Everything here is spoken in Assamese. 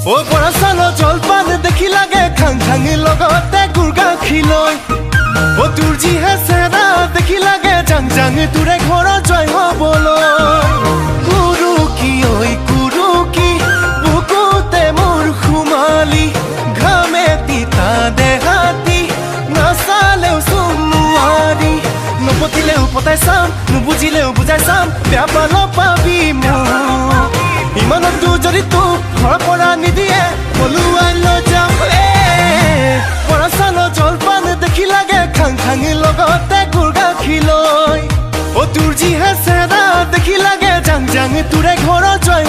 ও বৰা চাউল জলপান দেখি লাগে খাং খাঙি লগতে গুৰ গাখীৰ লৈ ও তোৰ যিহে চেনা দেখি লাগে জাং জাং তোৰে ঘৰত জয় হ'বলৈ কুৰুকি ঐ কুৰুকি বুকুতে মোৰ সুমালি ঘামে তিতা দেহাতি নাচালেও চোন নোৱাৰি নপতিলেও পতাই চাম নুবুজিলেও বুজাই চাম বেয়া পাল পাবি মোক ইমানতো যদি তোক ঘৰ পৰা নিদিয়ে পলুৱাই লৈ যাম বৰা চাউল জলপান দেখি লাগে খাং খাঙি লগতে গুৰ গাখীৰ লৈ ও তোৰ যিহে চেনা দেখি লাগে জাং জাং তোৰে ঘৰত জয়